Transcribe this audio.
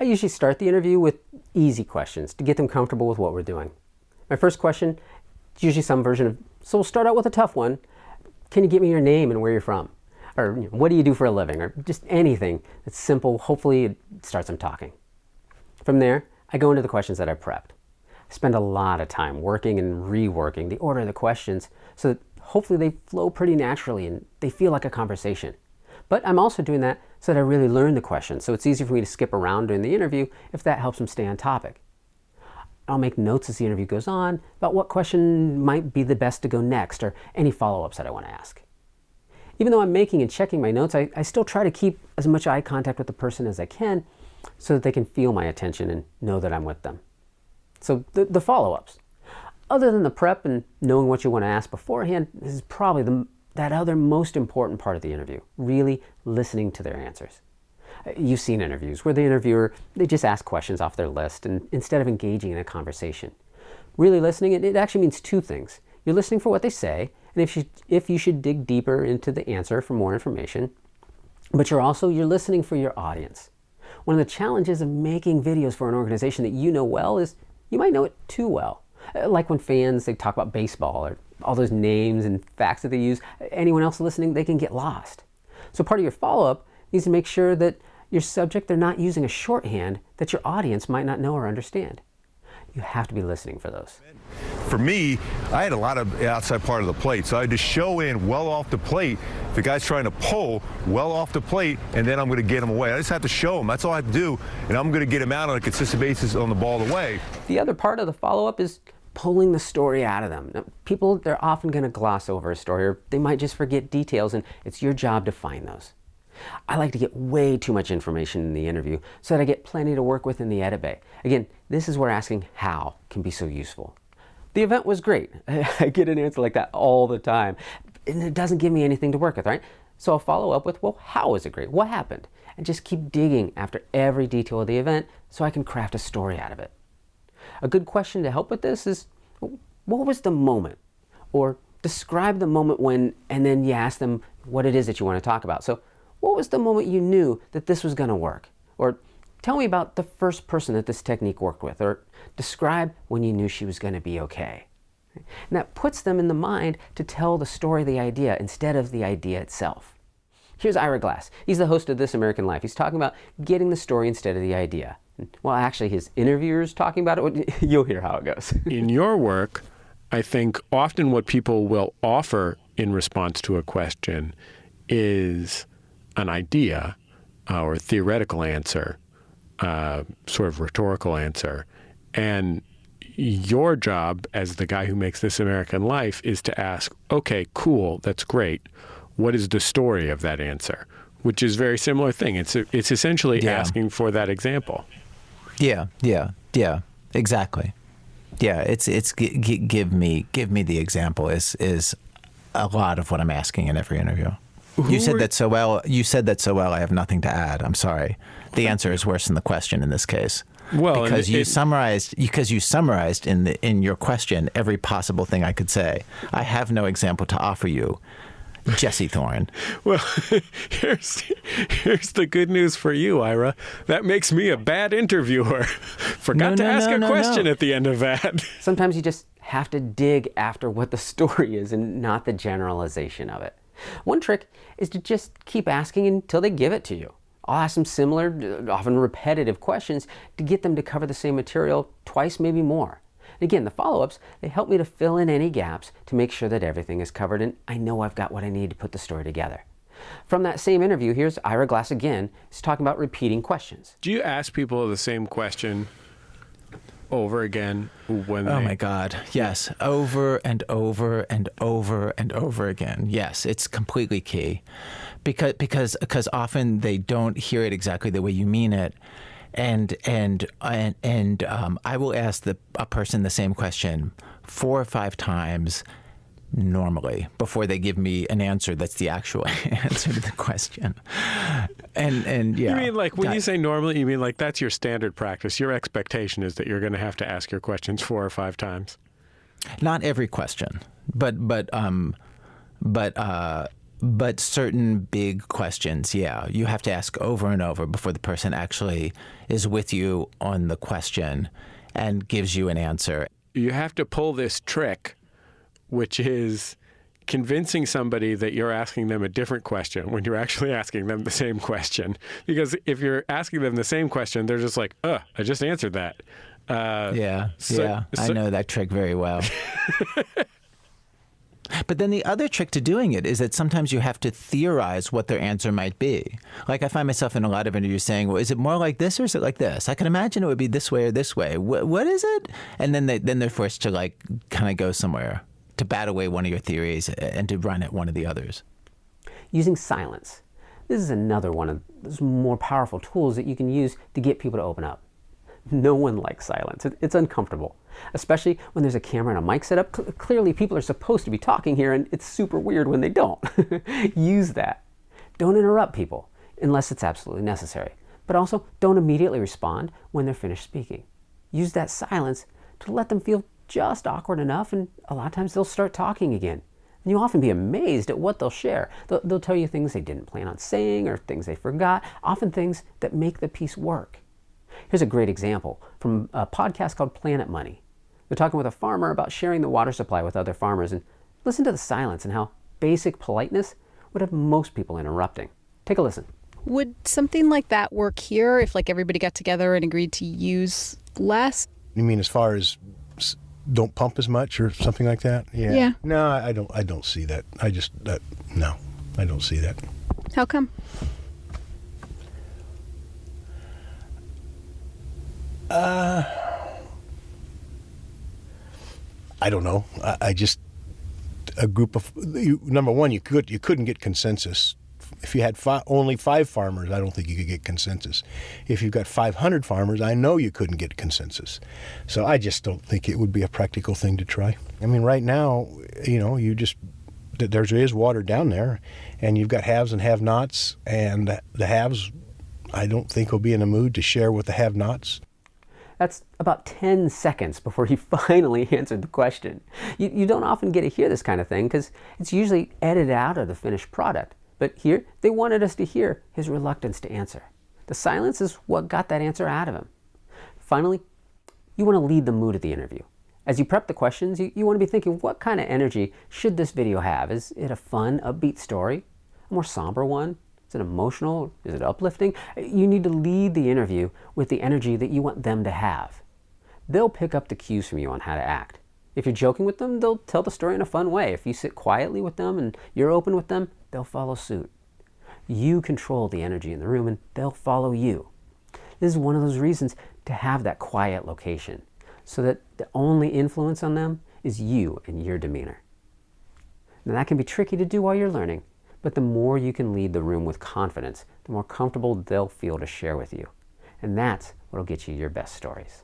I usually start the interview with easy questions to get them comfortable with what we're doing. My first question is usually some version of, so we'll start out with a tough one. Can you give me your name and where you're from? Or what do you do for a living? Or just anything that's simple. Hopefully it starts them talking. From there, I go into the questions that I prepped. I spend a lot of time working and reworking the order of the questions so that hopefully they flow pretty naturally and they feel like a conversation. But I'm also doing that so that I really learn the questions, so it's easy for me to skip around during the interview if that helps them stay on topic. I'll make notes as the interview goes on about what question might be the best to go next or any follow-ups that I want to ask. Even though I'm making and checking my notes, I still try to keep as much eye contact with the person as I can so that they can feel my attention and know that I'm with them. So the follow-ups. Other than the prep and knowing what you want to ask beforehand, this is probably that other most important part of the interview, really listening to their answers. You've seen interviews where the interviewer, they just ask questions off their list and instead of engaging in a conversation. Really listening, it actually means two things. You're listening for what they say, and if you should dig deeper into the answer for more information, but you're listening for your audience. One of the challenges of making videos for an organization that you know well is you might know it too well. Like when fans, they talk about baseball or all those names and facts that they use, anyone else listening, they can get lost. So part of your follow-up needs to make sure that your subject, they're not using a shorthand that your audience might not know or understand. You have to be listening for those. For me, I had a lot of outside part of the plate, so I had to show in well off the plate. The guy's trying to pull well off the plate, and then I'm going to get him away. I just have to show him. That's all I have to do, and I'm going to get him out on a consistent basis on the ball away. The other part of the follow-up is pulling the story out of them. Now, people, they're often going to gloss over a story, or they might just forget details, and it's your job to find those. I like to get way too much information in the interview so that I get plenty to work with in the edit bay. Again, this is where asking how can be so useful. The event was great. I get an answer like that all the time, and it doesn't give me anything to work with, right? So I'll follow up with, well, how was it great? What happened? And just keep digging after every detail of the event so I can craft a story out of it. A good question to help with this is, what was the moment? Or describe the moment when, and then you ask them what it is that you want to talk about. So what was the moment you knew that this was going to work? Or tell me about the first person that this technique worked with. Or describe when you knew she was going to be okay. And that puts them in the mind to tell the story of the idea instead of the idea itself. Here's Ira Glass. He's the host of This American Life. He's talking about getting the story instead of the idea. Well, actually, his interviewer's talking about it. You'll hear how it goes. In your work, I think often what people will offer in response to a question is an idea or theoretical answer, sort of rhetorical answer. And your job as the guy who makes This American Life is to ask, okay, cool, that's great. What is the story of that answer? Which is a very similar thing. It's essentially asking for that example. Yeah, exactly. Yeah, it's give me the example is a lot of what I'm asking in every interview. You said that so well. I have nothing to add. I'm sorry. The answer is worse than the question in this case. Well, because you summarized in your question every possible thing I could say. I have no example to offer you, Jesse Thorne. Well, here's the good news for you, Ira. That makes me a bad interviewer. Forgot to ask a question at the end of that. Sometimes you just have to dig after what the story is and not the generalization of it. One trick is to just keep asking until they give it to you. I'll ask them similar, often repetitive questions to get them to cover the same material twice, maybe more. And again, the follow-ups, they help me to fill in any gaps to make sure that everything is covered and I know I've got what I need to put the story together. From that same interview, here's Ira Glass again. He's talking about repeating questions. Do you ask people the same question over again when Oh my God, yes. Over and over and over and over again. Yes, it's completely key. Because often they don't hear it exactly the way you mean it. And I will ask a person the same question 4 or 5 times normally before they give me an answer that's the actual answer to the question. And yeah. You mean like when you say normally, you mean like that's your standard practice. Your expectation is that you're going to have to ask your questions 4 or 5 times. Not every question, but But certain big questions, yeah, you have to ask over and over before the person actually is with you on the question and gives you an answer. You have to pull this trick, which is convincing somebody that you're asking them a different question when you're actually asking them the same question. Because if you're asking them the same question, they're just like, I just answered that. I know that trick very well. But then the other trick to doing it is that sometimes you have to theorize what their answer might be. Like I find myself in a lot of interviews saying, well, is it more like this or is it like this? I can imagine it would be this way or this way. What is it? And then they're forced to like kind of go somewhere, to bat away one of your theories and to run at one of the others. Using silence. This is another one of those more powerful tools that you can use to get people to open up. No one likes silence. It's uncomfortable, especially when there's a camera and a mic set up. Clearly, people are supposed to be talking here, and it's super weird when they don't. Use that. Don't interrupt people unless it's absolutely necessary, but also don't immediately respond when they're finished speaking. Use that silence to let them feel just awkward enough, and a lot of times they'll start talking again. And you'll often be amazed at what they'll share. They'll tell you things they didn't plan on saying or things they forgot, often things that make the piece work. Here's a great example from a podcast called Planet Money. They're talking with a farmer about sharing the water supply with other farmers, and listen to the silence and how basic politeness would have most people interrupting. Take a listen. Would something like that work here if like everybody got together and agreed to use less? You mean as far as don't pump as much or something like that? Yeah. No, I don't see that. No, I don't see that. How come? I don't know. I just a group of number one, you couldn't get consensus. If you had only 5 farmers, I don't think you could get consensus. If you've got 500 farmers, I know you couldn't get consensus. So I just don't think it would be a practical thing to try. I mean, right now, there is water down there, and you've got haves and have-nots, and the haves, I don't think will be in a mood to share with the have-nots. That's about 10 seconds before he finally answered the question. You don't often get to hear this kind of thing because it's usually edited out of the finished product. But here, they wanted us to hear his reluctance to answer. The silence is what got that answer out of him. Finally, you want to lead the mood of the interview. As you prep the questions, you want to be thinking, what kind of energy should this video have? Is it a fun, upbeat story? A more somber one? Is it emotional? Is it uplifting? You need to lead the interview with the energy that you want them to have. They'll pick up the cues from you on how to act. If you're joking with them, they'll tell the story in a fun way. If you sit quietly with them and you're open with them, they'll follow suit. You control the energy in the room and they'll follow you. This is one of those reasons to have that quiet location, so that the only influence on them is you and your demeanor. Now that can be tricky to do while you're learning, but the more you can lead the room with confidence, the more comfortable they'll feel to share with you. And that's what'll get you your best stories.